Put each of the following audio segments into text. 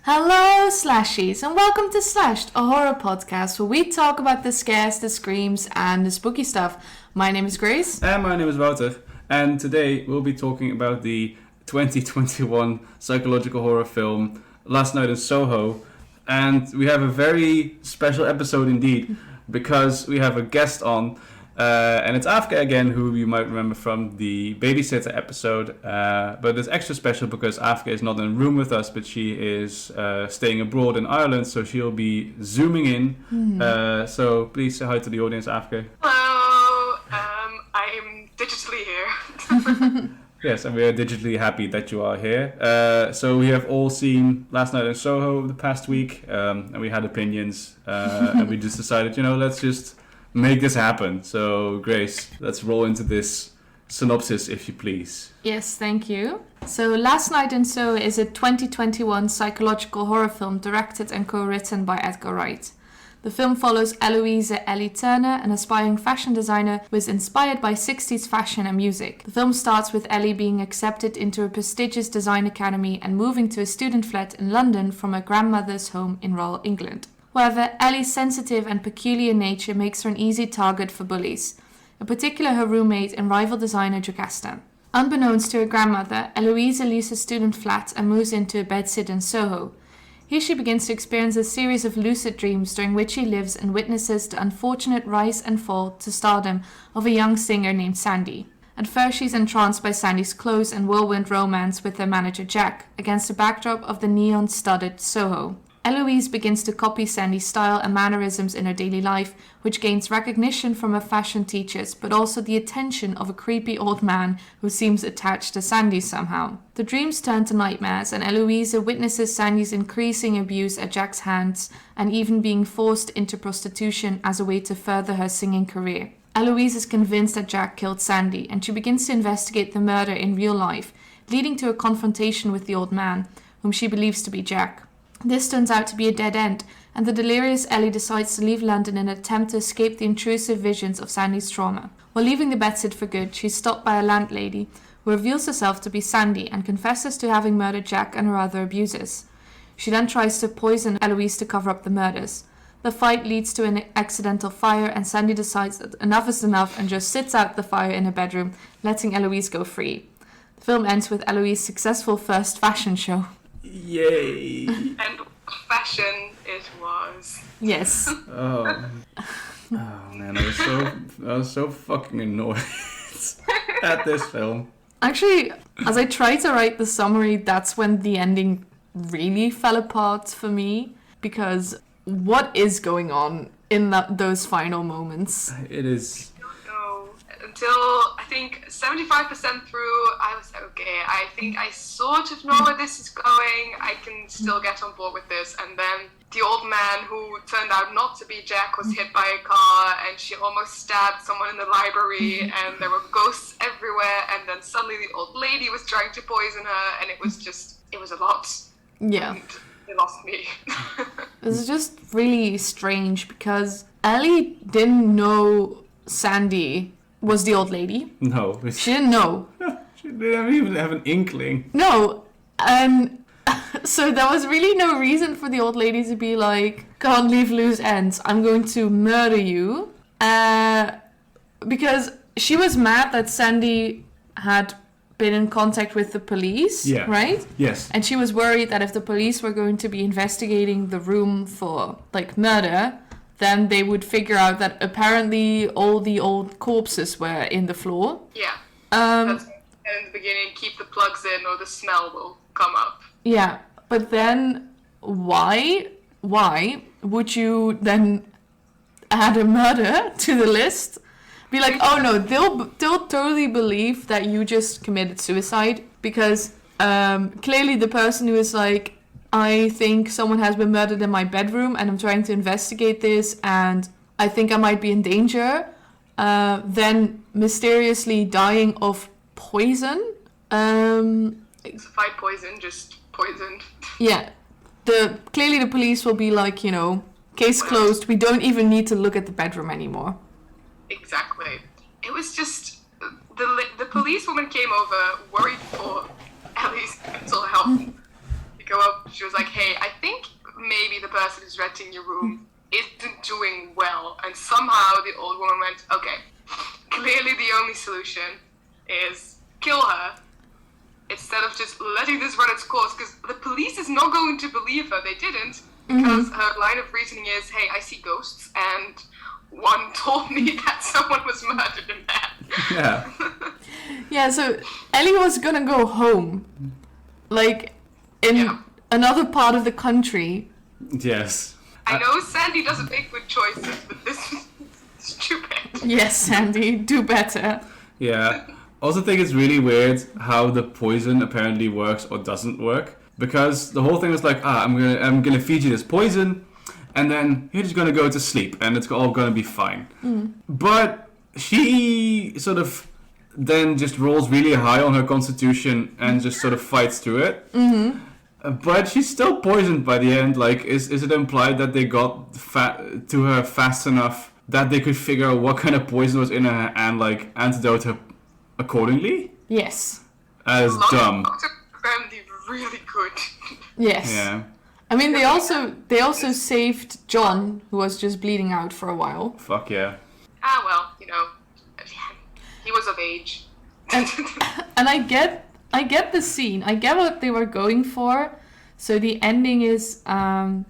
Hello, Slashies, and welcome to Slashed, a horror podcast where we talk about the scares, the screams, and the spooky stuff. My name is Grace. And my name is Wouter. And today we'll be talking about the 2021 psychological horror film Last Night in Soho. And we have a very special episode indeed, because we have a guest on. And it's Aafke again, who you might remember from the babysitter episode. But it's extra special because Aafke is not in a room with us, but she is staying abroad in Ireland, so she'll be zooming in. So please say hi to the audience, Aafke. Hello, I am digitally here. Yes, and we are digitally happy that you are here. So we have all seen Last Night in Soho over the past week, and we had opinions, and we just decided, let's just make this happen. So, Grace, let's roll into this synopsis, if you please. Yes, thank you. So, Last Night in Soho is a 2021 psychological horror film directed and co-written by Edgar Wright. The film follows Eloise Ellie Turner, an aspiring fashion designer who is inspired by 60s fashion and music. The film starts with Ellie being accepted into a prestigious design academy and moving to a student flat in London from her grandmother's home in rural England. However, Ellie's sensitive and peculiar nature makes her an easy target for bullies, in particular her roommate and rival designer Jocasta. Unbeknownst to her grandmother, Eloise leaves her student flat and moves into a bedsit in Soho. Here she begins to experience a series of lucid dreams during which she lives and witnesses the unfortunate rise and fall to stardom of a young singer named Sandy. At first she's entranced by Sandy's close and whirlwind romance with their manager Jack, against the backdrop of the neon-studded Soho. Eloise begins to copy Sandy's style and mannerisms in her daily life, which gains recognition from her fashion teachers, but also the attention of a creepy old man who seems attached to Sandy somehow. The dreams turn to nightmares, and Eloise witnesses Sandy's increasing abuse at Jack's hands, and even being forced into prostitution as a way to further her singing career. Eloise is convinced that Jack killed Sandy, and she begins to investigate the murder in real life, leading to a confrontation with the old man, whom she believes to be Jack. This turns out to be a dead end, and the delirious Ellie decides to leave London in an attempt to escape the intrusive visions of Sandy's trauma. While leaving the bedsit for good, she's stopped by a landlady, who reveals herself to be Sandy and confesses to having murdered Jack and her other abusers. She then tries to poison Eloise to cover up the murders. The fight leads to an accidental fire, and Sandy decides that enough is enough and just sits out the fire in her bedroom, letting Eloise go free. The film ends with Eloise's successful first fashion show. Yay! And fashion it was. Yes. Oh man, I was so fucking annoyed at this film. Actually, as I tried to write the summary, that's when the ending really fell apart for me, because what is going on in those final moments? It is. Until I think 75% through, I was okay. I think I sort of know where this is going. I can still get on board with this. And then the old man, who turned out not to be Jack, was hit by a car, and she almost stabbed someone in the library, and there were ghosts everywhere. And then suddenly the old lady was trying to poison her, and it was a lot. Yeah. And it lost me. It was just really strange because Ellie didn't know Sandy was the old lady. No. She didn't know. She didn't even have an inkling. No. And so there was really no reason for the old lady to be like, can't leave loose ends, I'm going to murder you. Because she was mad that Sandy had been in contact with the police, right? Yes. And she was worried that if the police were going to be investigating the room for, murder, then they would figure out that apparently all the old corpses were in the floor. Yeah. That's in the beginning, keep the plugs in or the smell will come up. Yeah, but then why would you then add a murder to the list? Be like, oh no, they'll totally believe that you just committed suicide, because clearly the person who is like, I think someone has been murdered in my bedroom and I'm trying to investigate this and I think I might be in danger, then mysteriously dying of poison. Fight poison, just poisoned. Yeah. Clearly the police will be like, case closed, we don't even need to look at the bedroom anymore. Exactly. It was just, the policewoman came over worried for Ellie's mental health. go up. She was like, hey, I think maybe the person who's renting your room isn't doing well. And somehow the old woman went, okay, clearly the only solution is kill her instead of just letting this run its course, because the police is not going to believe her. They didn't, because her line of reasoning is, hey, I see ghosts, and one told me that someone was murdered in there. Yeah. Yeah, so Ellie was gonna go home, like, in another part of the country. Yes. I know Sandy doesn't make good choices, but this is stupid. Yes, Sandy, do better. Yeah. Also think it's really weird how the poison apparently works or doesn't work, because the whole thing was like, I'm gonna feed you this poison, and then you're just gonna go to sleep, and it's all gonna be fine. But she sort of then just rolls really high on her constitution and just sort of fights through it. But she's still poisoned by the end. Like, is it implied that they got to her fast enough that they could figure out what kind of poison was in her and like antidote her accordingly? Yes. That is dumb. Dr. Brandy really good. Yes. Yeah. I mean, they also saved John, who was just bleeding out for a while. Fuck yeah. Well, he was of age. And I get the scene. I get what they were going for. So the ending is Ellie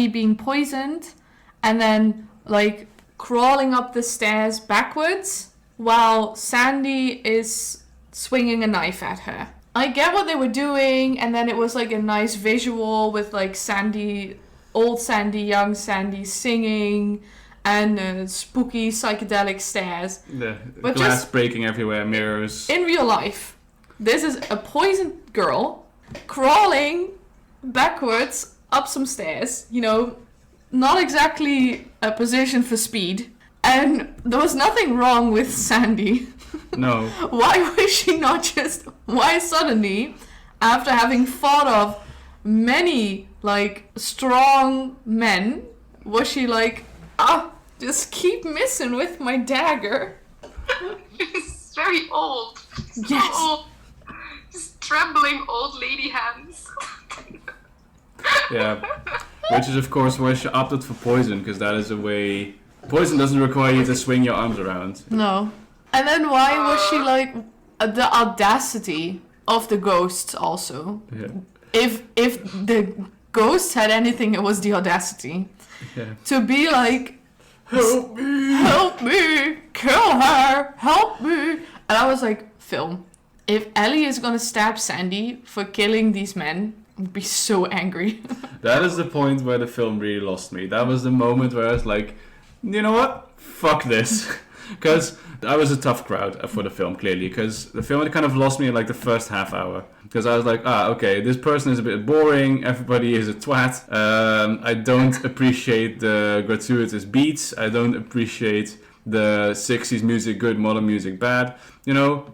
being poisoned, and then like crawling up the stairs backwards while Sandy is swinging a knife at her. I get what they were doing, and then it was like a nice visual with like Sandy, old Sandy, young Sandy singing, and spooky psychedelic stairs. The But glass just- breaking everywhere, mirrors. In real life, this is a poisoned girl crawling backwards up some stairs, not exactly a position for speed. And there was nothing wrong with Sandy. No. Why suddenly, after having fought off many, like, strong men, was she like, just keep missing with my dagger? She's very old. So Yes. old. Just trembling old lady hands. Yeah. Which is, of course, why she opted for poison, because that is a way... Poison doesn't require you to swing your arms around. No. And then why was she like, the audacity of the ghosts also? Yeah. If the ghosts had anything, it was the audacity. Yeah. To be like, Help me! help me, kill her, help me. And I was like, film. If Ellie is gonna stab Sandy for killing these men, I'd be so angry. That is the point where the film really lost me. That was the moment where I was like, you know what? Fuck this. Because I was a tough crowd for the film, clearly. Because the film had kind of lost me in like the first half hour. Because I was like, okay, this person is a bit boring. Everybody is a twat. I don't appreciate the gratuitous beats. I don't appreciate the 60s music good, modern music bad.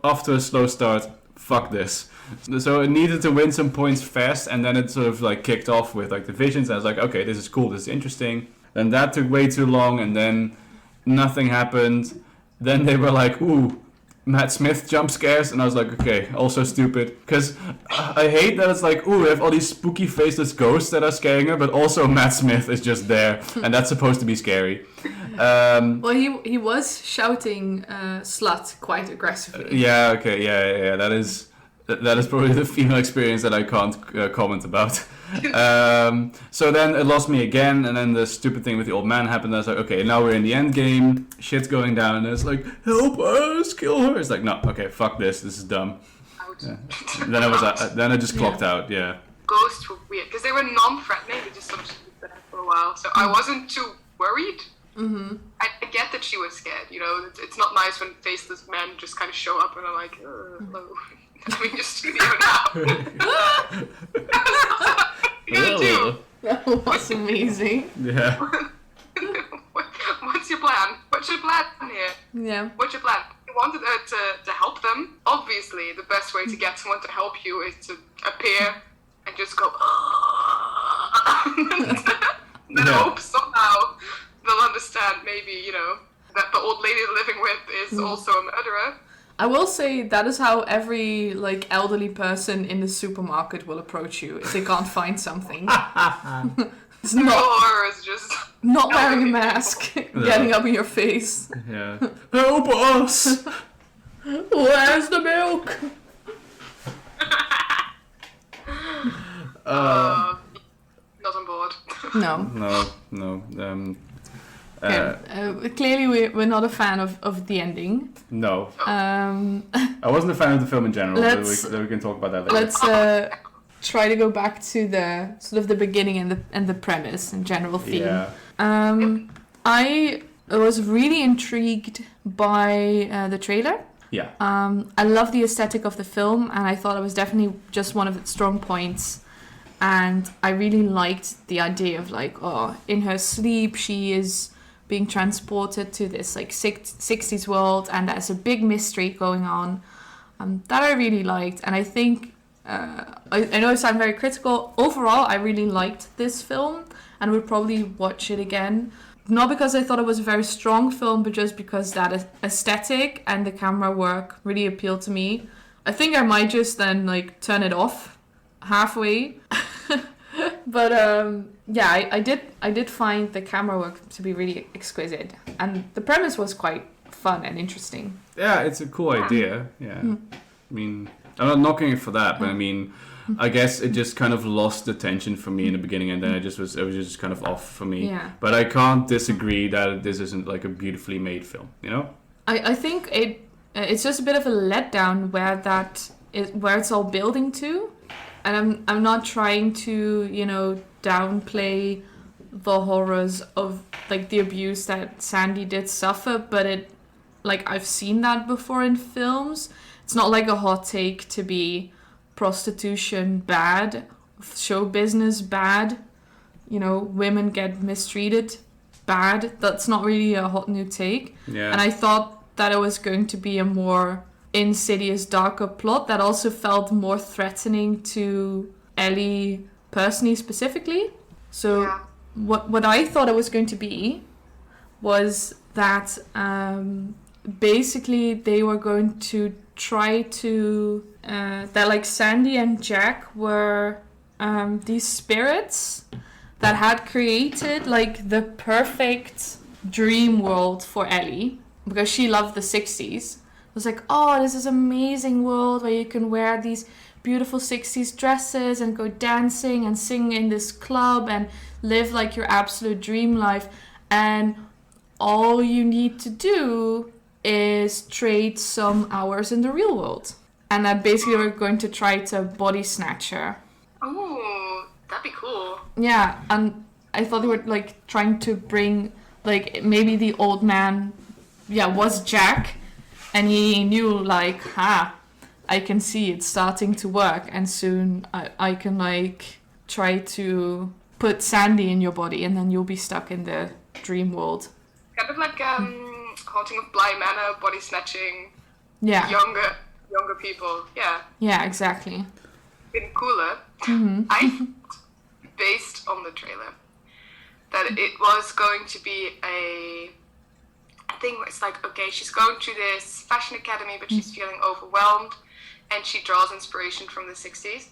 Off to a slow start. Fuck this. So it needed to win some points fast, and then it sort of like kicked off with like the visions. I was like, okay, this is cool, this is interesting. Then that took way too long, and then nothing happened. Then they were like, ooh, Matt Smith jump scares, and I was like, okay, also stupid. Because I hate that it's like, ooh, we have all these spooky faceless ghosts that are scaring her, but also Matt Smith is just there, and that's supposed to be scary. Well, he was shouting slut quite aggressively. Yeah, okay, yeah, that is probably the female experience that I can't comment about. So then it lost me again, and then the stupid thing with the old man happened. I was like, okay, now we're in the end game. Shit's going down, and it's like, help us, kill her. It's like, no, okay, fuck this. This is dumb. Ouch. Yeah. Then I just clocked out. Yeah. Ghosts were weird because they were non-threatening. They just sort of stood there for a while, so I wasn't too worried. Mm-hmm. I get that she was scared. It's not nice when faceless men just kind of show up and are like, hello. I'm in your studio now. What are you gonna do? That was amazing. Yeah. What's your plan? What's your plan here? Yeah. What's your plan? You wanted her to help them. Obviously, the best way to get someone to help you is to appear and just go, then hope somehow they'll understand maybe, that the old lady they're living with is also a murderer. I will say that is how every like elderly person in the supermarket will approach you if they can't find something. It's Or is just not wearing a mask, getting up in your face. Yeah. Help us! Where's the milk? not on board. No. No. Clearly, we're not a fan of the ending. No. I wasn't a fan of the film in general, but Let's- we can talk about that later. Let's try to go back to the sort of the beginning and the premise and general theme. Yeah. I was really intrigued by the trailer. Yeah. I love the aesthetic of the film, and I thought it was definitely just one of its strong points. And I really liked the idea of like, in her sleep she is being transported to this like 60s world, and there's a big mystery going on. That I really liked, and I think I know I sound very critical. Overall, I really liked this film and would probably watch it again. Not because I thought it was a very strong film, but just because that aesthetic and the camera work really appealed to me. I think I might just then like turn it off halfway. But I did find the camera work to be really exquisite, and the premise was quite fun and interesting. Yeah, it's a cool idea. Yeah. I mean, I'm not knocking it for that, but I mean, I guess it just kind of lost the tension for me in the beginning, and then it was just kind of off for me. Yeah. But I can't disagree that this isn't like a beautifully made film, you know? I think it's just a bit of a letdown where it's all building to, and I'm not trying to downplay the horrors of like the abuse that Sandy did suffer, but I've seen that before in films. It's not like a hot take to be prostitution bad, show business bad, women get mistreated bad. That's not really a hot new take. Yeah. And I thought that it was going to be a more insidious, darker plot that also felt more threatening to Ellie personally, specifically. So Yeah. what I thought it was going to be was that basically they were going to try to that like Sandy and Jack were these spirits that had created like the perfect dream world for Ellie, because she loved the 60s. It was like, this is amazing world where you can wear these beautiful 60s dresses and go dancing and sing in this club and live like your absolute dream life, and all you need to do is trade some hours in the real world. And that basically we're going to try to body snatch her. Ooh, that'd be cool. Yeah, and I thought they were like trying to bring like maybe the old man was Jack, and he knew like, I can see it's starting to work, and soon I can like try to put Sandy in your body, and then you'll be stuck in the dream world. Kind of like Haunting of Bly Manor, body snatching Yeah. younger people. Yeah. Yeah, exactly. Been cooler. I based on the trailer that it was going to be a thing where it's like, okay, she's going to this fashion academy, but she's feeling overwhelmed, and she draws inspiration from the 60s,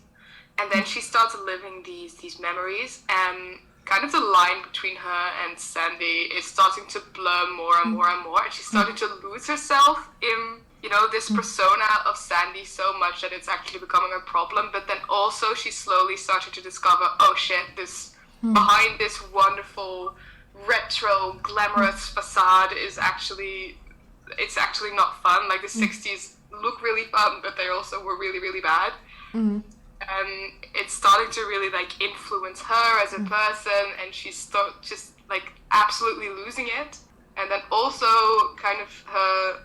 and then she starts living these memories, and kind of the line between her and Sandy is starting to blur more and more and more, and she's starting to lose herself in this persona of Sandy so much that it's actually becoming a problem. But then also she's slowly starting to discover, oh shit, this behind this wonderful retro glamorous facade is actually not fun. Like the 60s look really fun, but they also were really, really bad. And it's starting to really like influence her as a person, and she's just like absolutely losing it. And then also kind of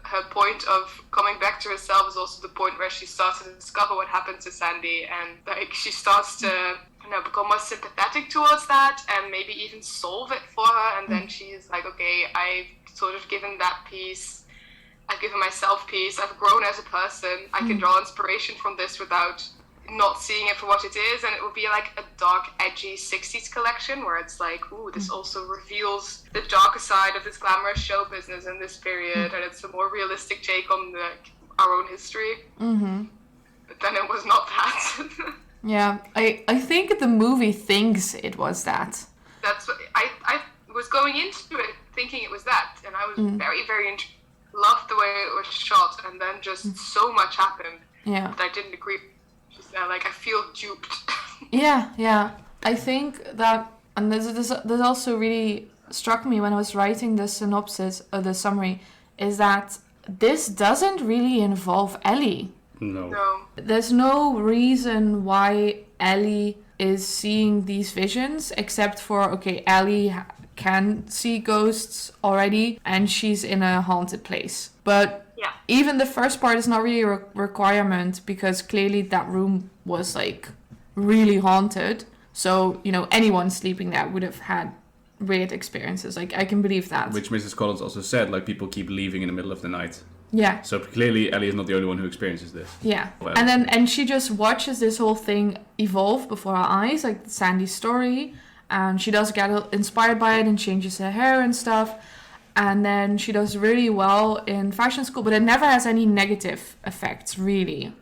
her point of coming back to herself is also the point where she starts to discover what happened to Sandy, and like she starts to become more sympathetic towards that and maybe even solve it for her. And then she's like, okay, I've sort of given that peace, I've given myself peace, I've grown as a person, I can draw inspiration from this without not seeing it for what it is. And it would be like a dark, edgy 60s collection where it's like, ooh, this also reveals the darker side of this glamorous show business in this period, and it's a more realistic take on the our own history. Mm-hmm. But then it was not that. Yeah, I think the movie thinks it was that. That's what I was going into it thinking it was that, and I was very, very loved the way it was shot, and then just so much happened that I didn't agree. Just like I feel duped. Yeah. I think that, and this also really struck me when I was writing the synopsis or the summary, is that this doesn't really involve Ellie. No. There's no reason why Ellie is seeing these visions, except for, okay, Ellie can see ghosts already, and she's in a haunted place. But even the first part is not really a requirement, because clearly that room was, like, really haunted. So, anyone sleeping there would have had weird experiences. Like, I can believe that. Which Mrs. Collins also said, like, people keep leaving in the middle of the night. Yeah. So clearly Ellie is not the only one who experiences this. Yeah. Well, And she just watches this whole thing evolve before her eyes, like Sandy's story. And she does get inspired by it and changes her hair and stuff. And then she does really well in fashion school, but it never has any negative effects, really,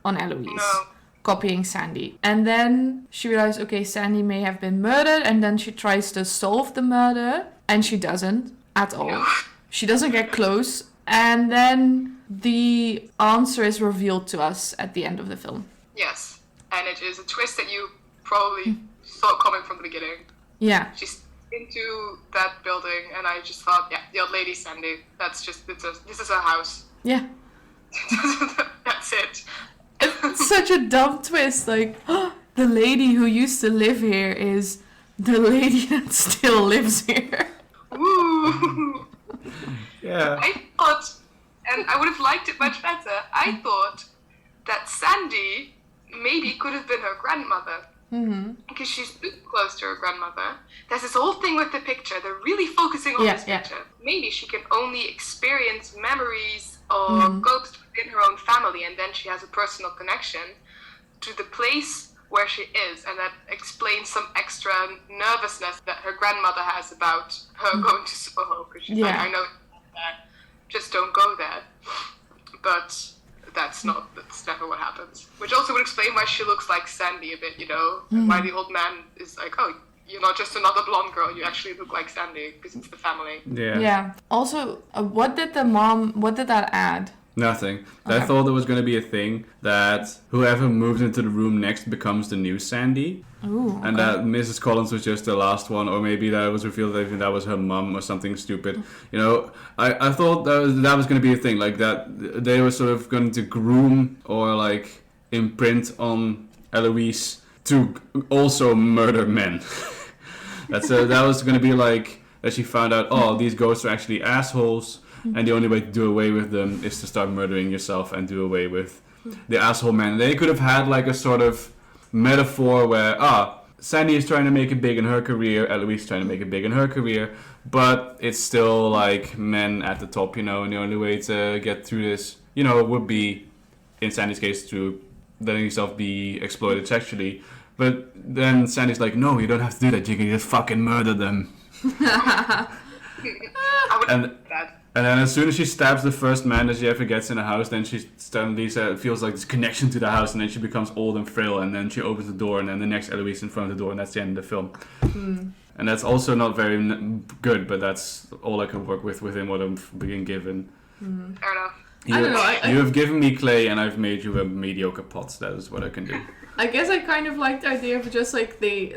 on Eloise. No. Copying Sandy. And then she realized, okay, Sandy may have been murdered, and then she tries to solve the murder, and she doesn't at all. No. She doesn't get close. And then the answer is revealed to us at the end of the film. Yes, and it is a twist that you probably saw coming from the beginning. Yeah. She's into that building, and I just thought, the old lady Sandy. This is her house. Yeah. That's it. It's such a dumb twist. Like, the lady who used to live here is the lady that still lives here. Ooh. Yeah. I thought, and I would have liked it much better, I thought that Sandy maybe could have been her grandmother. Mm-hmm. Because she's close to her grandmother. There's this whole thing with the picture. They're really focusing on this picture. Maybe she can only experience memories or ghosts within her own family, and then she has a personal connection to the place where she is, and that explains some extra nervousness that her grandmother has about her going to Soho, because she's like, I know just don't go there. But that's never what happens. Which also would explain why she looks like Sandy a bit, and why the old man is like, oh, you're not just another blonde girl, you actually look like Sandy, because it's the family. Yeah. Also, what did that add? Nothing. Okay. I thought there was going to be a thing that whoever moves into the room next becomes the new Sandy. Ooh, okay. And that Mrs. Collins was just the last one, or maybe that was revealed that even that was her mum or something stupid. I thought that was going to be a thing, like that they were sort of going to groom or like imprint on Eloise to also murder men. That was going to be like that she found out, oh, these ghosts are actually assholes. And the only way to do away with them is to start murdering yourself and do away with the asshole man. They could have had like a sort of metaphor where, Sandy is trying to make it big in her career, Eloise is trying to make it big in her career, but it's still like men at the top, and the only way to get through this, would be, in Sandy's case, through letting yourself be exploited sexually. But then Sandy's like, no, you don't have to do that, you can just fucking murder them. And then as soon as she stabs the first man that she ever gets in a house, then she suddenly feels like this connection to the house, and then she becomes old and frail, and then she opens the door, and then the next Eloise in front of the door, and that's the end of the film. And that's also not very good, but that's all I can work with within what I'm being given. Fair enough. I don't know. You have given me clay, and I've made you a mediocre pot. That is what I can do. I guess I kind of like the idea of just like the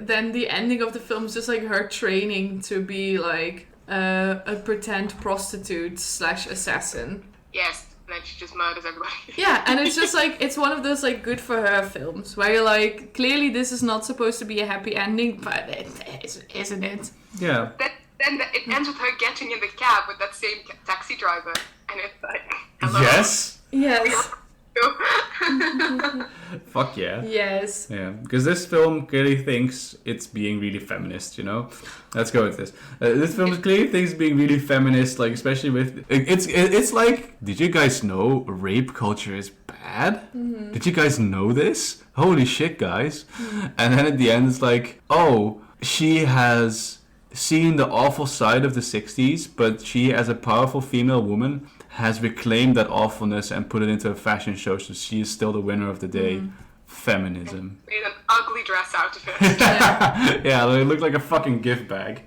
ending of the film is just like her training to be like a pretend prostitute / assassin. Yes, and then she just murders everybody. Yeah, and it's just like, it's one of those like good for her films where you're like, clearly this is not supposed to be a happy ending, but it is, isn't it? Yeah. Then it ends with her getting in the cab with that same taxi driver, and it's like, hello. Yes. Yes. Fuck yeah. Yes. Yeah, because this film clearly thinks it's being really feminist, Let's go with this. This film clearly thinks it's being really feminist, like especially with... It's like, did you guys know rape culture is bad? Mm-hmm. Did you guys know this? Holy shit, guys. Mm-hmm. And then at the end it's like, oh, she has seen the awful side of the 60s, but she, as a powerful female woman, has reclaimed that awfulness and put it into a fashion show, so she is still the winner of the day. Feminism. Made an ugly dress out of it. Yeah, it looked like a fucking gift bag.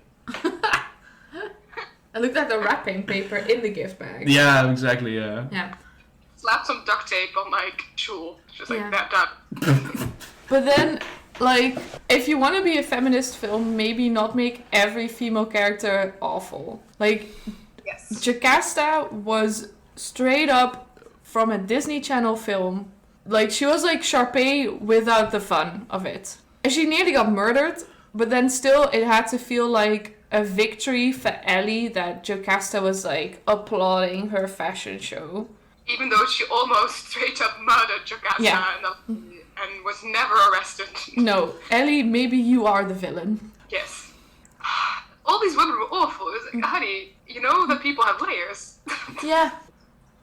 It looked like the wrapping paper in the gift bag. Yeah, exactly, yeah. Yeah. Slap some duct tape on my shawl. Just like Yeah. that. But then, like, if you want to be a feminist film, maybe not make every female character awful. Like, Yes. Jocasta was straight up from a Disney Channel film. Like, she was like Sharpay without the fun of it. And she nearly got murdered, but then still it had to feel like a victory for Ellie that Jocasta was like applauding her fashion show. Even though she almost straight up murdered Jocasta Yeah. and was never arrested. No, Ellie, maybe you are the villain. Yes. All these women were awful. It was like, honey, you know that people have layers. Yeah.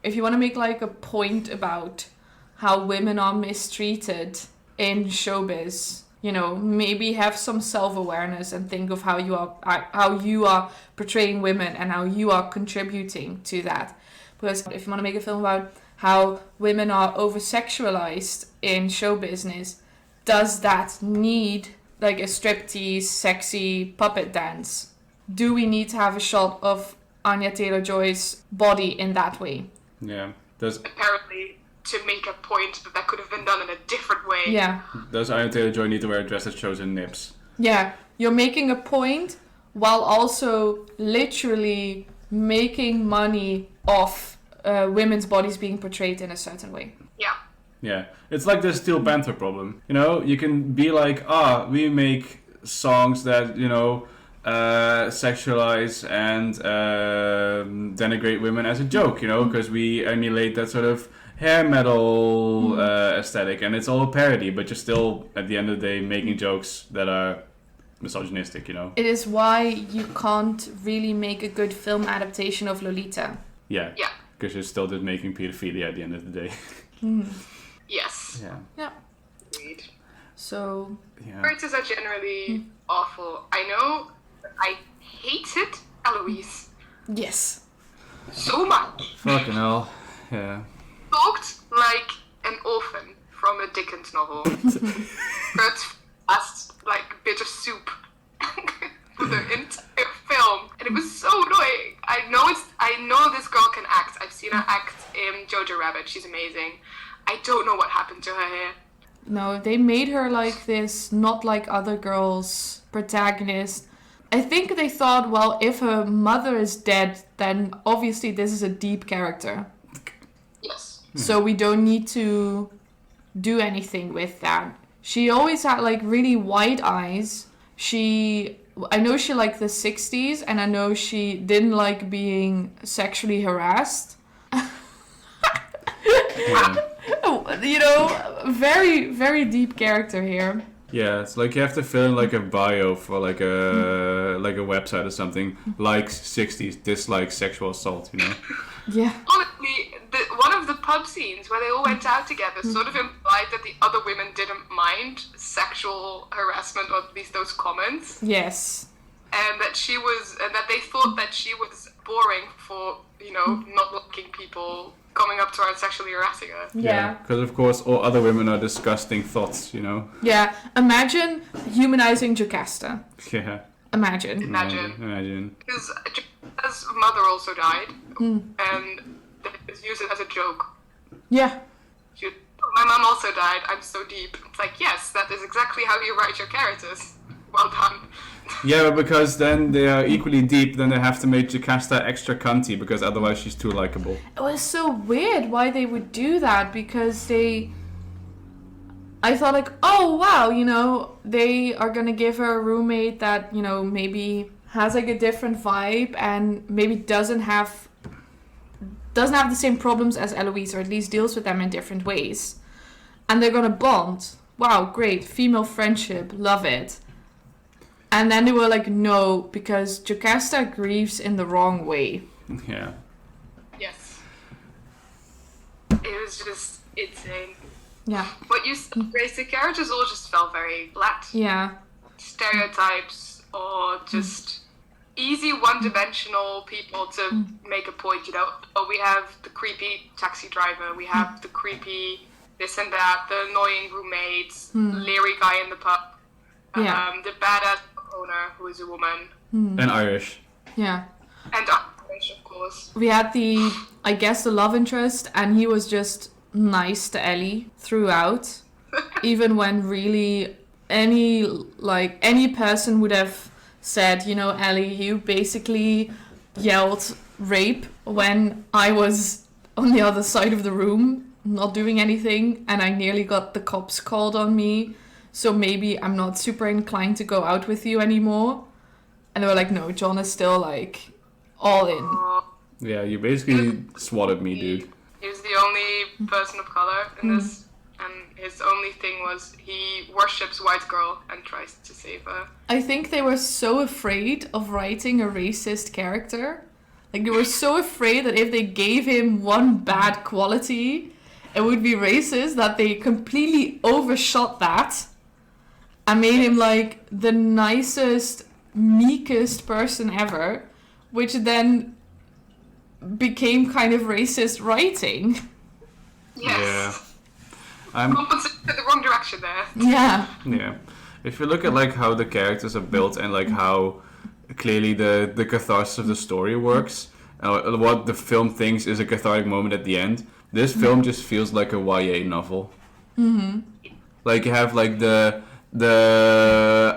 If you want to make like a point about how women are mistreated in showbiz, you know, maybe have some self-awareness and think of how you are portraying women and how you are contributing to that. Because if you want to make a film about how women are over-sexualized in show business, does that need like a striptease, sexy puppet dance? Do we need to have a shot of Anya Taylor-Joy's body in that way? Yeah. Apparently, to make a point that could have been done in a different way. Yeah. Does Anya Taylor-Joy need to wear a dress that shows her nips? Yeah. You're making a point while also literally making money off women's bodies being portrayed in a certain way. Yeah. Yeah. It's like the Steel Panther problem. You know, you can be like, we make songs that, you know, sexualize and denigrate women as a joke, you know, because we emulate that sort of hair metal aesthetic, and it's all a parody, but you're still, at the end of the day, making jokes that are misogynistic, you know? It is why you can't really make a good film adaptation of Lolita. Yeah. Yeah. Because you're still just making pedophilia at the end of the day. Yes. Yeah. Yeah. Agreed. So, Yeah. Characters are generally awful. I know I hated Eloise yes. so much. Fucking hell. Yeah. Talked like an orphan from a Dickens novel. But last like bit of soup for the entire film, and it was so annoying. I know this girl can act. I've seen her act in Jojo Rabbit. She's amazing. I don't know what happened to her here. No, they made her like this, not like other girls, protagonist. I think they thought, well, if her mother is dead, then obviously this is a deep character. Yes. So we don't need to do anything with that. She always had like really wide eyes. I know she liked the 60s, and I know she didn't like being sexually harassed. Yeah. You know, very, very deep character here. Yeah, it's like you have to fill in like a bio for like a website or something. Likes 60s, dislikes sexual assault, you know? Yeah. Honestly, one of the pub scenes where they all went out together sort of implied that the other women didn't mind sexual harassment, or at least those comments, Yes. and that they thought that she was boring for, you know, not liking people coming up to her and sexually harassing her. Yeah. Because of course all other women are disgusting thoughts, you know? Yeah. Imagine humanizing Jocasta. Yeah. Imagine. Imagine. Because Jocasta's mother also died, and they just use it as a joke. Yeah. My mom also died. I'm so deep. It's like, yes, that is exactly how you write your characters. Well done. Yeah, but because then they are equally deep, then they have to make Jocasta extra cunty, because otherwise she's too likable. It was so weird why they would do that, because I thought like, oh wow, you know, they are gonna give her a roommate that, you know, maybe has like a different vibe and maybe doesn't have the same problems as Eloise, or at least deals with them in different ways. And they're gonna bond. Wow, great. Female friendship, love it. And then they were like, no, because Jocasta grieves in the wrong way. Yeah. Yes. It was just insane. Yeah. What you said, Grace, the characters all just felt very flat. Yeah. Stereotypes, or just easy one-dimensional people to make a point, you know. Oh, we have the creepy taxi driver, we have the creepy this and that, the annoying roommates, leery guy in the pub, the badass owner who is a woman. And Irish. Yeah. And Irish, of course. We had the love interest, and he was just nice to Ellie throughout. Even when really any person would have said, you know, Ellie, you basically yelled rape when I was on the other side of the room, not doing anything, and I nearly got the cops called on me, so maybe I'm not super inclined to go out with you anymore. And they were like, no, John is still like all in. Yeah, you basically swatted me, dude. He was the only person of color in this, and his only thing was he worships white girl and tries to save her. I think they were so afraid of writing a racist character. Like, they were so afraid that if they gave him one bad quality, it would be racist, that they completely overshot that and made him like the nicest, meekest person ever, which then became kind of racist writing. Yes. I'm Compensated in the wrong direction there. Yeah. Yeah. If you look at like how the characters are built and like how clearly the catharsis of the story works, what the film thinks is a cathartic moment at the end, this film just feels like a YA novel. Mm-hmm. Like you have like the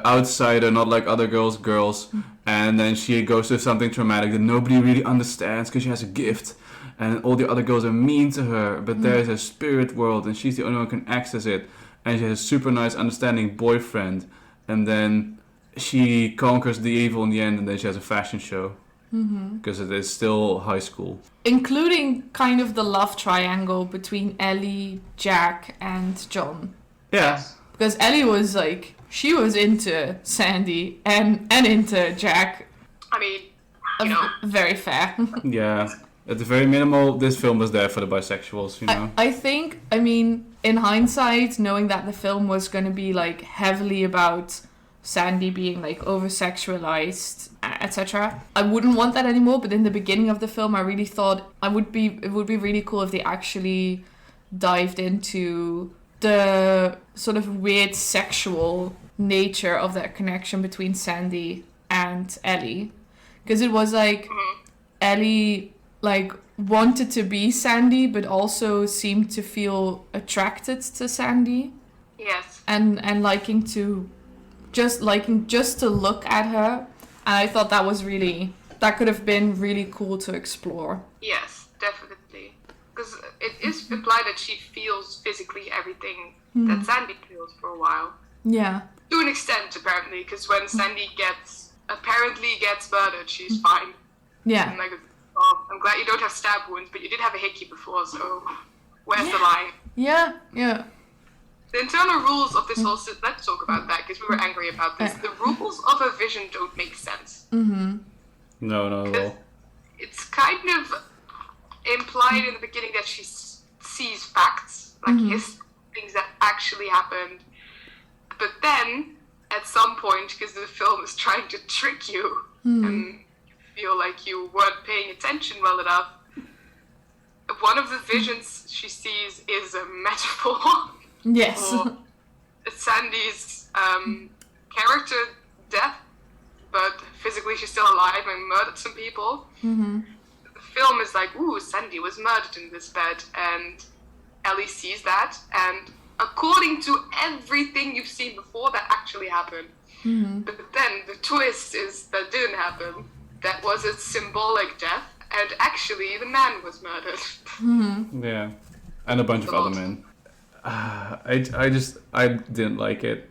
outsider, not like other girls, and then she goes through something traumatic that nobody really understands because she has a gift, and all the other girls are mean to her, but there's a spirit world and she's the only one who can access it, and she has a super nice understanding boyfriend, and then she conquers the evil in the end, and then she has a fashion show because it is still high school, Including kind of the love triangle between Ellie, Jack, and John. yeah. Because Ellie was like, she was into Sandy and into Jack. I mean, you know. Very fair. Yeah, at the very minimal, this film was there for the bisexuals, you know. I think, I mean, in hindsight, knowing that the film was going to be like heavily about Sandy being like over-sexualized, etc., I wouldn't want that anymore. But in the beginning of the film, I really thought it would be really cool if they actually dived into the sort of weird sexual nature of that connection between Sandy and Ellie. Because it was like Ellie like wanted to be Sandy but also seemed to feel attracted to Sandy Yes. and liking just to look at her. And I thought that could have been really cool to explore. Yes, definitely. Because it is implied that she feels physically everything that Sandy feels for a while. Yeah. To an extent, apparently, because when Sandy apparently gets murdered, she's fine. Yeah. And like, oh, I'm glad you don't have stab wounds, but you did have a hickey before, so where's the line? Yeah. Yeah. The internal rules of this whole... Let's talk about that, because we were angry about this. The rules of a vision don't make sense. Mm-hmm. No, not at all. It's kind of implied in the beginning that she sees facts, like things that actually happened. But then, at some point, because the film is trying to trick you and feel like you weren't paying attention well enough, one of the visions she sees is a metaphor Yes. for Sandy's character death, but physically she's still alive and murdered some people. Mm-hmm. The film is like, ooh, Sandy was murdered in this bed, and Ellie sees that, and according to everything you've seen before, that actually happened. But then the twist is that didn't happen. That was a symbolic death, and actually the man was murdered. Yeah, and a bunch of other men. I didn't like it.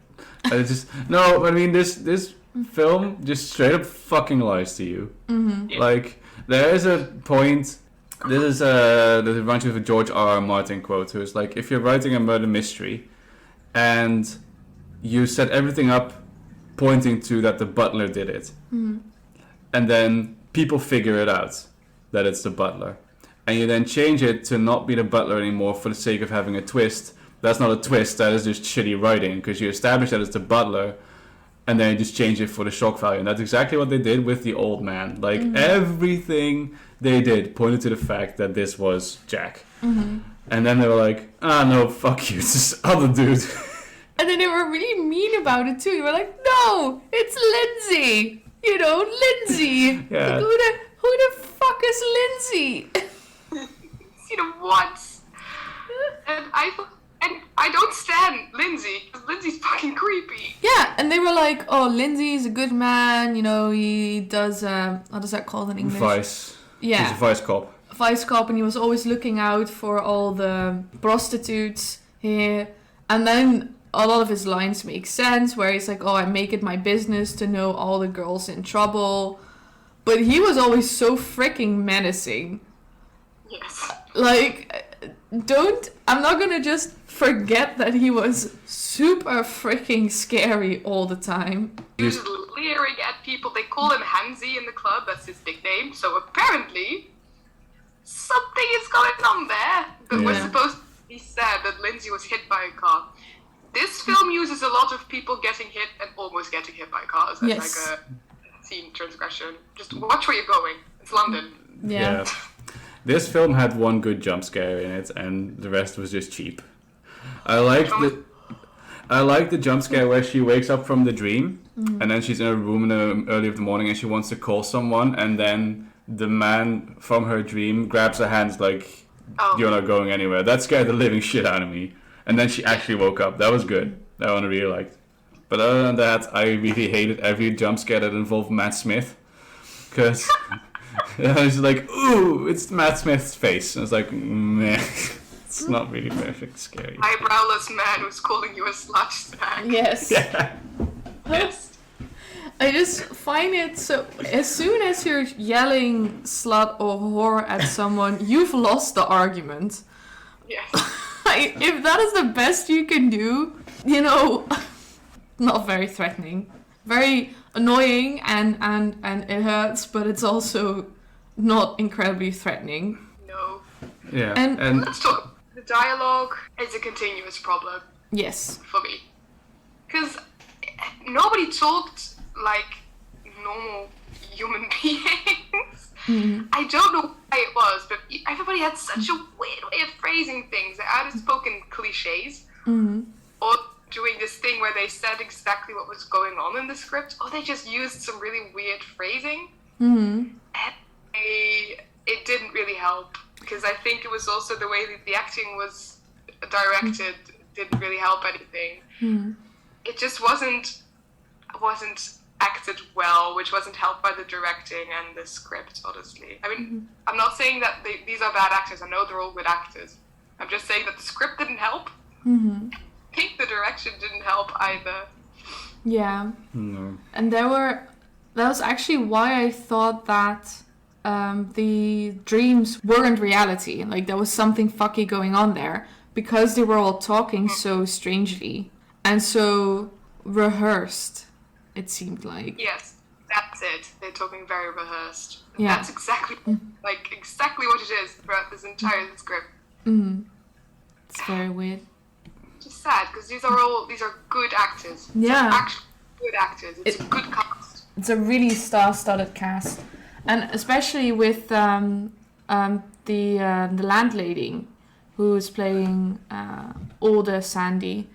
No, I mean this film just straight up fucking lies to you. Yeah. Like there is a point. This is a bunch of a George R.R. Martin quote, who's like, if you're writing a murder mystery, and you set everything up pointing to that the butler did it, and then people figure it out that it's the butler, and you then change it to not be the butler anymore for the sake of having a twist. That's not a twist. That is just shitty writing, because you establish that it's the butler, and then just change it for the shock value. And that's exactly what they did with the old man. Like, everything they did pointed to the fact that this was Jack. And then they were like, no, fuck you, it's this other dude. And then they were really mean about it too. They were like, no, it's Lindsay. You know, Lindsay. Yeah. Like, who the fuck is Lindsay? Seen him once. And I don't stand Lindsay, because Lindsay's fucking creepy. Yeah, and they were like, oh, Lindsay's a good man. You know, he does, what is that called in English? Vice. Yeah. He's a vice cop. Vice cop, and he was always looking out for all the prostitutes here. And then a lot of his lines make sense, where he's like, oh, I make it my business to know all the girls in trouble. But he was always so freaking menacing. Yes. Like, I'm not gonna just forget that he was super freaking scary all the time. He was leering at people. They call him Hansi in the club, that's his nickname. So apparently, something is going on there. But we're supposed to be sad that Lindsay was hit by a car. This film uses a lot of people getting hit and almost getting hit by cars as like a scene transgression. Just watch where you're going. It's London. Yeah. This film had one good jump scare in it, and the rest was just cheap. I like the jump scare where she wakes up from the dream, and then she's in a room in the early of the morning, and she wants to call someone, and then the man from her dream grabs her hands like, you're not going anywhere. That scared the living shit out of me. And then she actually woke up. That was good. That one I really liked. But other than that, I really hated every jump scare that involved Matt Smith. Because I was like, ooh, it's Matt Smith's face. And I was like, meh. It's not really perfect scary. Eyebrowless man who's calling you a slut snack. Yes. Yeah. Yes. I just find it so... As soon as you're yelling slut or whore at someone, you've lost the argument. Yes. If that is the best you can do, you know, not very threatening. Very annoying and it hurts, but it's also not incredibly threatening. No. Yeah. And Let's talk. The dialogue is a continuous problem yes. for me. Because nobody talked like normal human beings. I don't know why it was, but everybody had such a weird way of phrasing things. They either spoken cliches, or doing this thing where they said exactly what was going on in the script, or they just used some really weird phrasing. And it didn't really help, because I think it was also the way that the acting was directed didn't really help anything. It just wasn't acted well, which wasn't helped by the directing and the script, honestly. I mean, I'm not saying that these are bad actors. I know they're all good actors. I'm just saying that the script didn't help. I think the direction didn't help either. Yeah. No. And that was actually why I thought that the dreams weren't reality. Like, there was something fucky going on there, because they were all talking so strangely and so rehearsed. It seemed like. Yes, that's it. They're talking very rehearsed. Yeah. That's exactly what it is throughout this entire script. It's very weird. Just sad, because these are good actors. Yeah. They're actually good actors. It's a good cast. It's a really star-studded cast, and especially with the landlady who is playing older Sandy,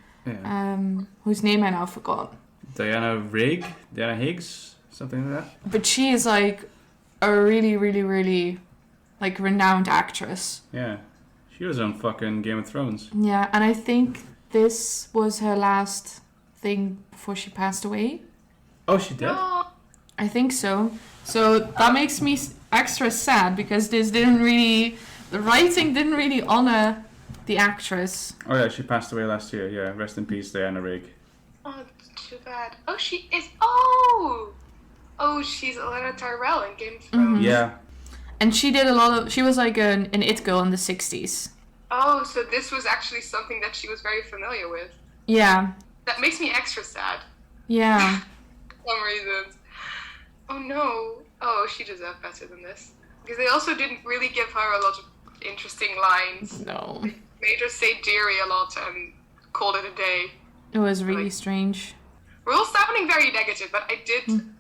whose name I now forgot. Diana Higgs, something like that. But she is like a really, really, really like renowned actress. Yeah, she was on fucking Game of Thrones. Yeah, and I think this was her last thing before she passed away. Oh, she did? No. I think so. So that makes me extra sad, because the writing didn't really honor the actress. Oh yeah, she passed away last year. Yeah, rest in peace, Diana Rigg. Oh, too bad. Oh, she is. Oh, she's Elena Tyrell in Game of Thrones. Yeah. And she did she was like an it girl in the 60s. Oh, so this was actually something that she was very familiar with. Yeah. That makes me extra sad. Yeah. For some reasons. Oh no. Oh, she deserved better than this. Because they also didn't really give her a lot of interesting lines. No. They made her say dearie a lot and called it a day. It was really strange. We're all sounding very negative, but I didn't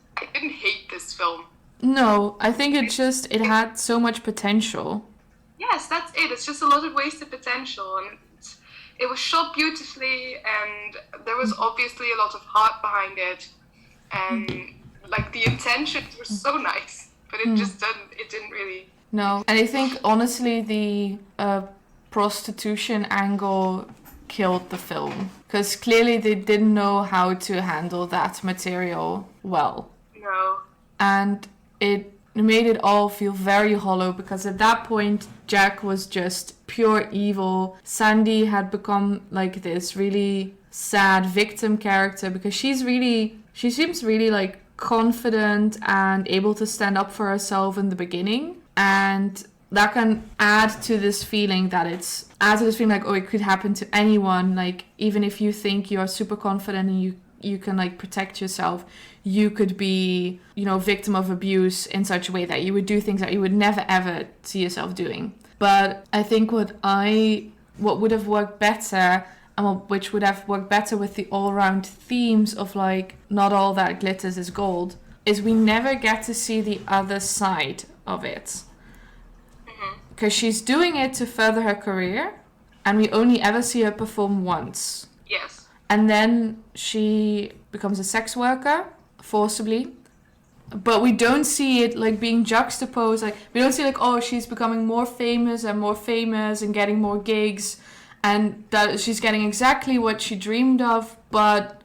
hate this film. No, I think it had so much potential. Yes, that's it. It's just a lot of wasted potential, and it was shot beautifully, and there was obviously a lot of heart behind it, and like the intentions were so nice, but it just didn't really. No, and I think honestly the prostitution angle killed the film, because clearly they didn't know how to handle that material well. No. And it made it all feel very hollow, because at that point Jack was just pure evil. Sandy had become like this really sad victim character, because she seems really like confident and able to stand up for herself in the beginning, and that can add to this feeling like, oh, it could happen to anyone. Like, even if you think you're super confident and you can like protect yourself, you could be, victim of abuse in such a way that you would do things that you would never ever see yourself doing. But I think what would have worked better, and which would have worked better with the all-round themes of like not all that glitters is gold, is we never get to see the other side of it. Because she's doing it to further her career, and we only ever see her perform once. Yes. And then she becomes a sex worker, forcibly. But we don't see it like being juxtaposed. Like, we don't see like, oh, she's becoming more famous and getting more gigs, and that she's getting exactly what she dreamed of, but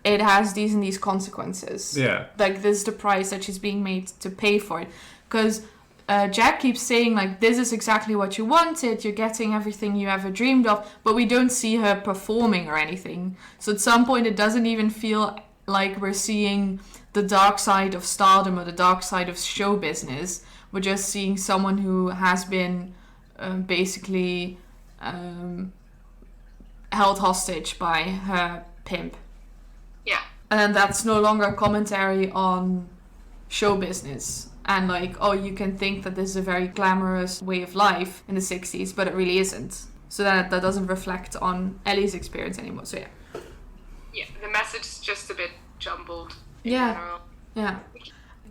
it has these and these consequences. Yeah. Like, this is the price that she's being made to pay for it. Because Jack keeps saying, like, this is exactly what you wanted, you're getting everything you ever dreamed of, but we don't see her performing or anything. So at some point it doesn't even feel like we're seeing the dark side of stardom or the dark side of show business. We're just seeing someone who has been basically held hostage by her pimp. Yeah. And that's no longer a commentary on show business. And like, oh, you can think that this is a very glamorous way of life in the 60s, but it really isn't. So that doesn't reflect on Ellie's experience anymore. So yeah. Yeah, the message is just a bit jumbled in general. Yeah.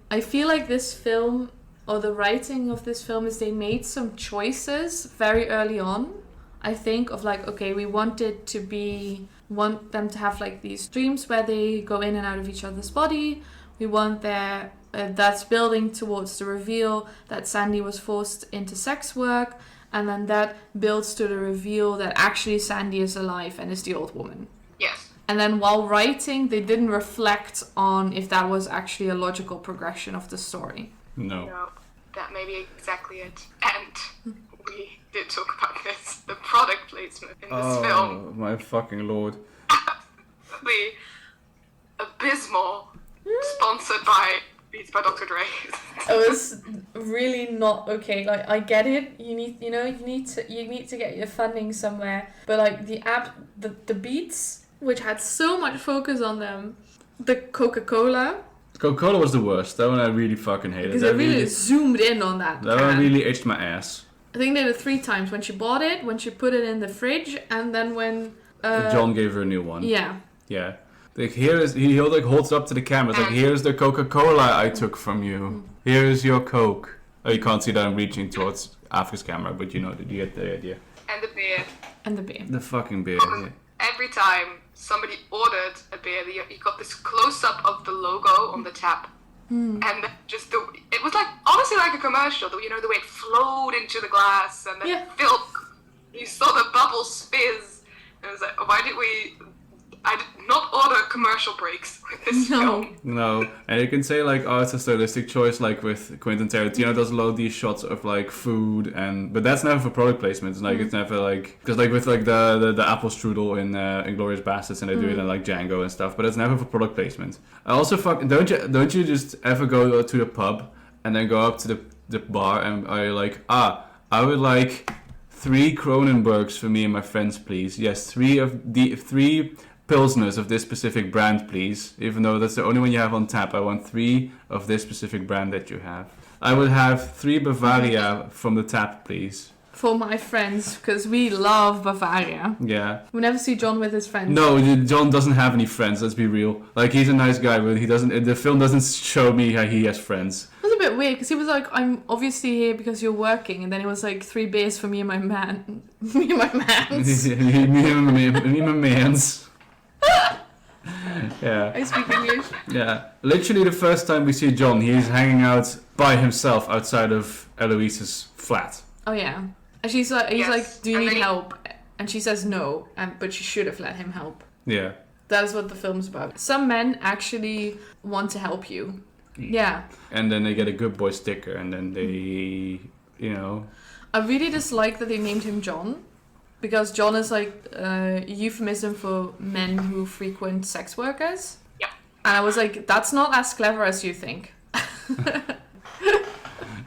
I feel like this film, or the writing of this film, is they made some choices very early on. I think of like, okay, we want them to have like these dreams where they go in and out of each other's body. We want that's building towards the reveal that Sandy was forced into sex work, and then that builds to the reveal that actually Sandy is alive and is the old woman. Yes. And then while writing, they didn't reflect on if that was actually a logical progression of the story. No, that may be exactly it. And we did talk about this, the product placement in this film. Oh, my fucking lord. Absolutely abysmal. Sponsored by Beats by Dr. Dre. It was really not okay. Like, I get it. You need to get your funding somewhere. But like the Beats, which had so much focus on them, the Coca-Cola. Coca-Cola was the worst. That one I really fucking hated. Because it really zoomed in on that. That one really itched my ass. I think they did it 3 times. When she bought it, when she put it in the fridge, and then when John gave her a new one. Yeah. Yeah. Like, he like holds it up to the camera. It's like, here's the Coca-Cola I took from you. Here's your Coke. Oh, you can't see that I'm reaching towards Aafke's camera, but you get the idea. And the beer. And the beer. The fucking beer. Yeah. Every time somebody ordered a beer, you got this close-up of the logo on the tap. And just it was like, honestly, like a commercial. The way it flowed into the glass and then filled. You saw the bubbles fizz. And it was like, why did I did not order commercial breaks with this film. No, and you can say like, oh, it's a stylistic choice, like with Quentin Tarantino does a lot of these shots of like food, but that's never for product placement. It's like it's never like, because like with like the apple strudel in Inglourious Basterds, and they do it in like Django and stuff, but it's never for product placement. I also don't you just ever go to the pub and then go up to the bar and are like, I would like 3 Kronenbergs for me and my friends, please. Yes, 3 Pilsners of this specific brand, please. Even though that's the only one you have on tap, I want 3 of this specific brand that you have. I would have 3 Bavaria from the tap, please. for my friends, because we love Bavaria. Yeah. We never see John with his friends. No, John doesn't have any friends. Let's be real. Like, he's a nice guy, but he doesn't. The film doesn't show me how he has friends. It was a bit weird because he was like, "I'm obviously here because you're working," and then it was like 3 beers for me and my man, me and my mans. me and my mans. Yeah. I speak English. Yeah. Literally, the first time we see John, he's hanging out by himself outside of Eloise's flat. Oh yeah, and she's like, he's Yes. like, "Do you And need then help?" And she says no, but she should have let him help. Yeah. That is what the film's about. Some men actually want to help you. Yeah. And then they get a good boy sticker, and then they, you know. I really dislike that they named him John, because John is like a euphemism for men who frequent sex workers. Yeah. And I was like, that's not as clever as you think.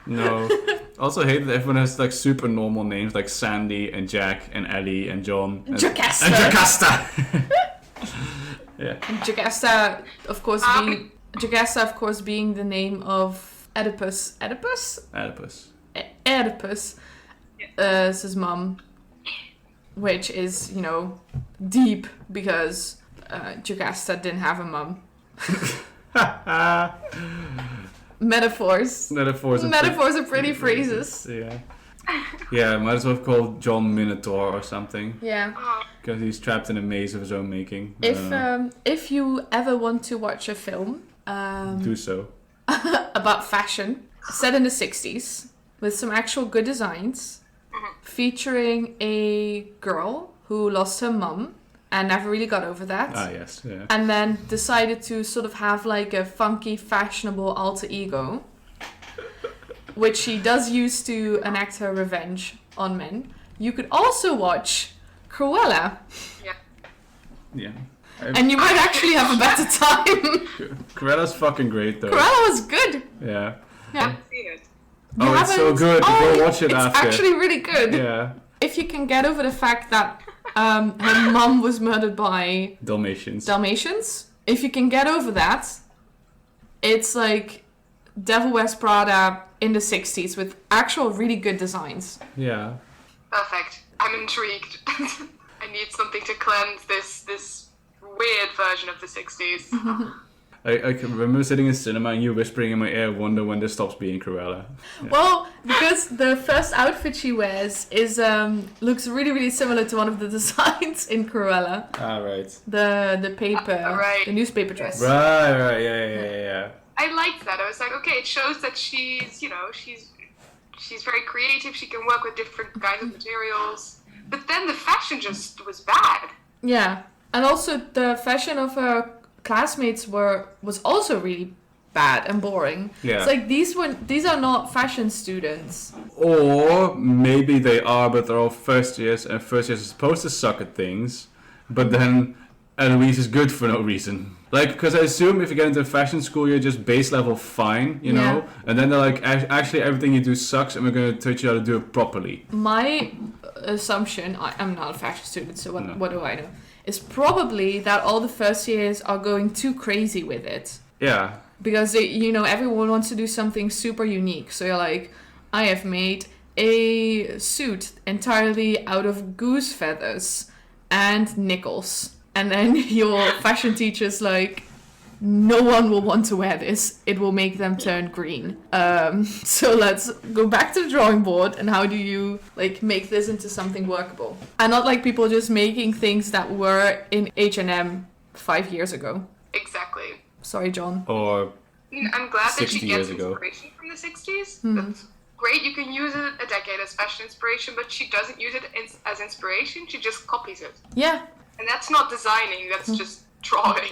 No. Also hate that everyone has like super normal names like Sandy and Jack and Ellie and John. Jocasta. And Jocasta! Yeah. And Jocasta, of course, being the name of Oedipus. Oedipus? Oedipus. Oedipus. Is his mum. Which is, you know, deep because Jocasta didn't have a mum. Metaphors. Metaphors Are pretty phrases. Yeah. Yeah, might as well have called John Minotaur or something. Yeah. Because he's trapped in a maze of his own making. I don't know. If you ever want to watch a film Do so. about fashion set in the 60s with some actual good designs, featuring a girl who lost her mum and never really got over that. Ah, yes. Yeah. And then decided to sort of have like a funky, fashionable alter ego, which she does use to enact her revenge on men. You could also watch Cruella, Yeah. and you might actually have a better time. Corella's fucking great, though. Cruella was good. Yeah. Yeah. I've seen it. You Oh, it's so haven't- good. Oh, Go watch it it's after. actually really good. Yeah. If you can get over the fact that her mum was murdered by Dalmatians. Dalmatians, if you can get over that, it's like Devil Wears Prada in the 60s with actual really good designs. Yeah. Perfect. I'm intrigued. I need something to cleanse this weird version of the 60s. I can remember sitting in cinema and you whispering in my ear, wonder when this stops being Cruella. Yeah. Well, because the first outfit she wears is looks really, really similar to one of the designs in Cruella. Ah, right. The paper, Right. the newspaper dress. Right, yeah. I liked that. I was like, okay, it shows that she's very creative. She can work with different kinds of materials. But then the fashion just was bad. Yeah, and also the fashion of her classmates was also really bad and boring. Yeah. It's like these are not fashion students. Or maybe they are, but they're all first years, and first years are supposed to suck at things, but then Eloise is good for no reason. Like, because I assume if you get into fashion school, you're just base level fine, you know? And then they're like, actually everything you do sucks, and we're going to teach you how to do it properly. My assumption, I'm not a fashion student, so No. what do I know? Is probably that all the first years are going too crazy with it. Yeah. Because, everyone wants to do something super unique. So you're like, I have made a suit entirely out of goose feathers and nickels. And then your fashion teacher's like, no one will want to wear this. It will make them turn green. So let's go back to the drawing board. And how do you make this into something workable? And not like people just making things that were in H&M 5 years ago. Exactly. Sorry, John. Or I'm glad that 60 she years gets ago. inspiration from the 60s. That's great. You can use it a decade as fashion inspiration, but she doesn't use it as inspiration. She just copies it. Yeah. And that's not designing, that's just drawing.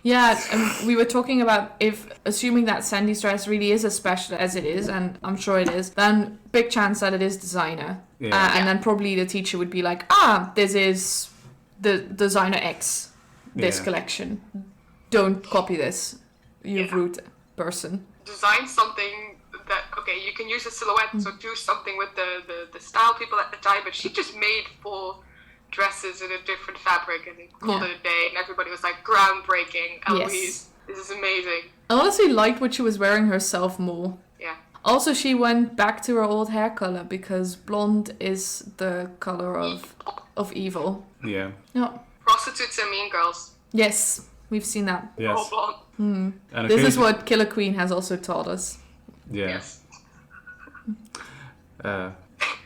Yeah, we were talking about assuming that Sandy's dress really is as special as it is, and I'm sure it is, then big chance that it is designer. Yeah. And then probably the teacher would be like, this is the designer X, this Yeah. collection. Don't copy this, you Yeah. rude person. Design something that, okay, you can use a silhouette, so do something with the style people at the time, but she just made full dresses in a different fabric and called it a day, and everybody was like, groundbreaking, Eloise, this is amazing. I honestly liked what she was wearing herself more. Yeah. Also, she went back to her old hair color because blonde is the color of evil. Yeah. Yeah. Prostitutes and mean girls. Yes, we've seen that. Yes. All blonde. And This is what Killer Queen has also taught us. Yeah. Yes.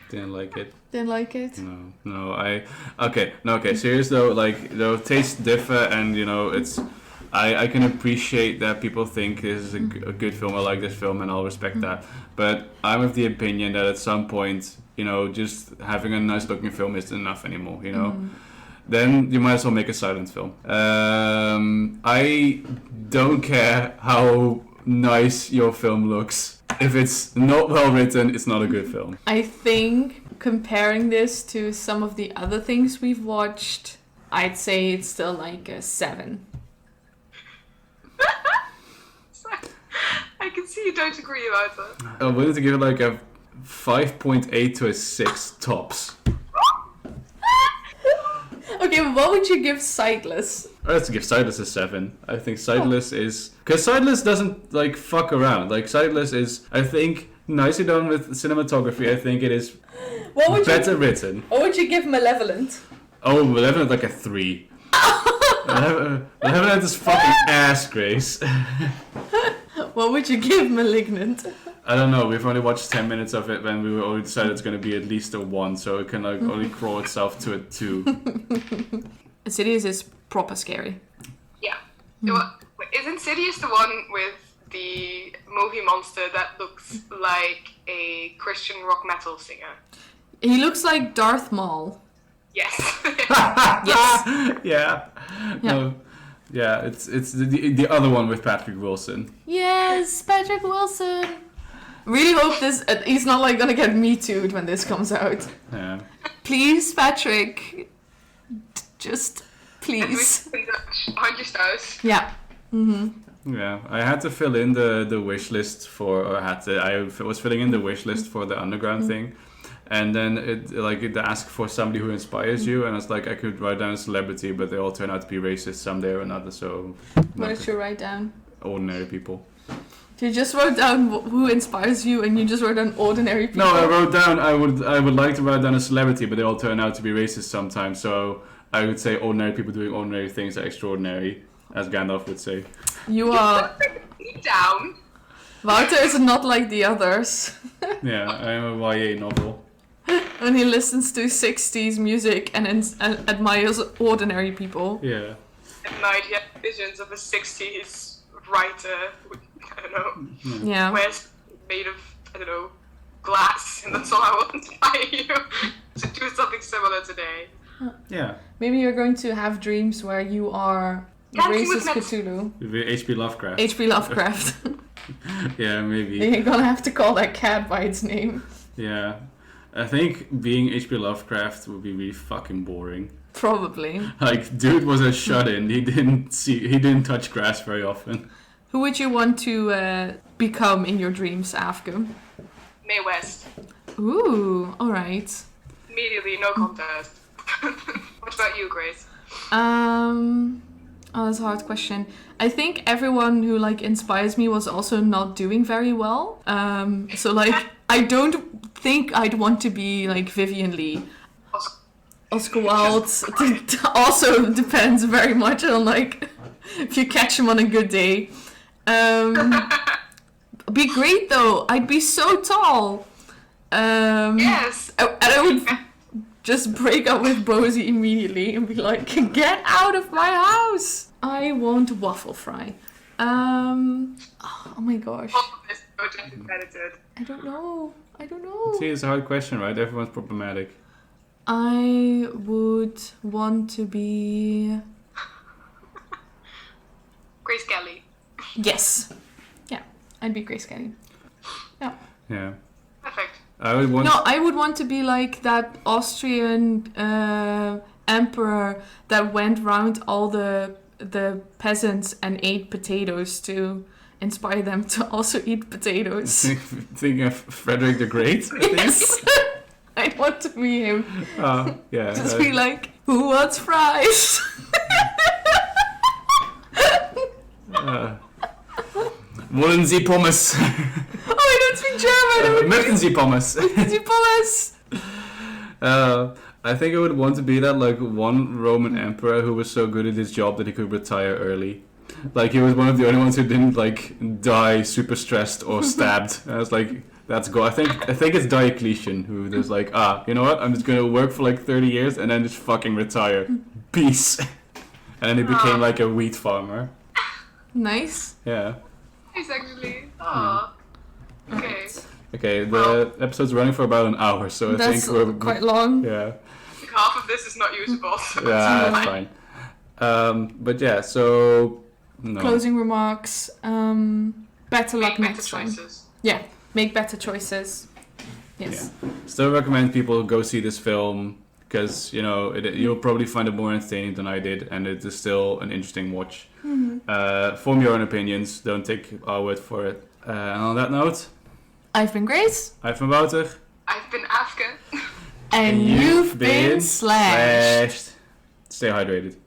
Didn't like it. Didn't like it? No. Okay. Serious though, like, tastes differ, and it's. I can appreciate that people think this is a good film. I like this film, and I'll respect that. But I'm of the opinion that at some point, just having a nice looking film isn't enough anymore. Then you might as well make a silent film. I don't care how nice your film looks. If it's not well written, it's not a good film. I think comparing this to some of the other things we've watched, I'd say it's still like a 7. I can see you don't agree about that. I wanted to give it like a 5.8 to a 6 tops. Okay, but what would you give Sightless? Let's give Sightless a 7. I think Sightless is... Because Sightless doesn't, like, fuck around. Like, Sightless is, I think, nicely done with cinematography. I think it is better written. What would you give Malevolent? Oh, Malevolent, like a 3. Malevolent is fucking ass, Grace. What would you give Malignant? I don't know. We've only watched 10 minutes of it when we already decided it's going to be at least a 1, so it can like only crawl itself to a 2. Insidious is proper scary. Yeah. Is Insidious the one with the movie monster that looks like a Christian rock metal singer? He looks like Darth Maul. Yes. Yes. Yeah. No. Yeah, it's the other one with Patrick Wilson. Yes, Patrick Wilson. Really hope he's not like gonna get Me Too'd when this comes out. Yeah. Please, Patrick. Just please. 100 stars. Yeah. Mm-hmm. Yeah, I had to fill in the wish list I was filling in the wish list for the underground thing, and then it asked for somebody who inspires you, and it's like I could write down a celebrity, but they all turn out to be racist someday or another. So What did you write down? ordinary people. You just wrote down who inspires you, and you just wrote down ordinary people. No, I wrote down I would like to write down a celebrity, but they all turn out to be racist sometimes. So I would say ordinary people doing ordinary things are extraordinary, as Gandalf would say. You are. Down. Wouter is not like the others. Yeah, I am a YA novel. And he listens to 60s music and admires ordinary people. Yeah. At night, he had visions of a 60s writer. I don't know. Yeah. Wears made of, I don't know, glass, and that's all I want to buy you to do something similar today. Yeah. Maybe you're going to have dreams where you are Dancing with racist Mets. Cthulhu. H.P. Lovecraft. H.P. Lovecraft. Yeah, maybe. You're gonna have to call that cat by its name. Yeah. I think being H.P. Lovecraft would be really fucking boring. Probably. Like, dude was a shut-in. He didn't touch grass very often. Who would you want to become in your dreams, Aafke? Mae West. Ooh, alright. Immediately, no contest. What about you, Grace? Oh, that's a hard question. I think everyone who inspires me was also not doing very well. So I don't think I'd want to be Vivian Lee. Oscar Wilde also depends very much on if you catch him on a good day. Be great though. I'd be so tall. Yes. And I would just break up with Bosie immediately and be like, get out of my house. I want waffle fry. Oh my gosh. This project is edited. I don't know. See, it's a hard question, right? Everyone's problematic. I would want to be... Grace Kelly. Yes. Yeah, I'd be Grace Kelly. Yeah. Yeah. Perfect. I would want... No, I would want to be like that Austrian emperor that went round all the peasants and ate potatoes to inspire them to also eat potatoes. Thinking of Frederick the Great, I think. Yes. I'd want to be him. Yeah. Just be like, who wants fries? Wollen Sie Pommes? Oh, I don't speak in German. Möchten Sie Pommes? Möchten Sie Pommes? I think I would want to be that like one Roman emperor who was so good at his job that he could retire early. Like he was one of the only ones who didn't like die super stressed or stabbed. And I was like, that's go. I think it's Diocletian who was like, you know what? I'm just gonna work for like 30 years and then just fucking retire. Peace. And then he became like a wheat farmer. Nice. Yeah. Nice, actually. Aww. Okay. Okay, the episode's running for about an hour, so I That's think we're quite long. Yeah. Like half of this is not usable. So Yeah, that's fine. But yeah, so no. Closing remarks. Better luck Make better next time. choices. Yeah, make better choices. Yes. Yeah. Still recommend people go see this film because you'll probably find it more entertaining than I did, and it is still an interesting watch. Form your own opinions. Don't take our word for it. And on that note, I've been Grace. I've been Wouter. I've been Aafke. And you've been slashed. Stay hydrated.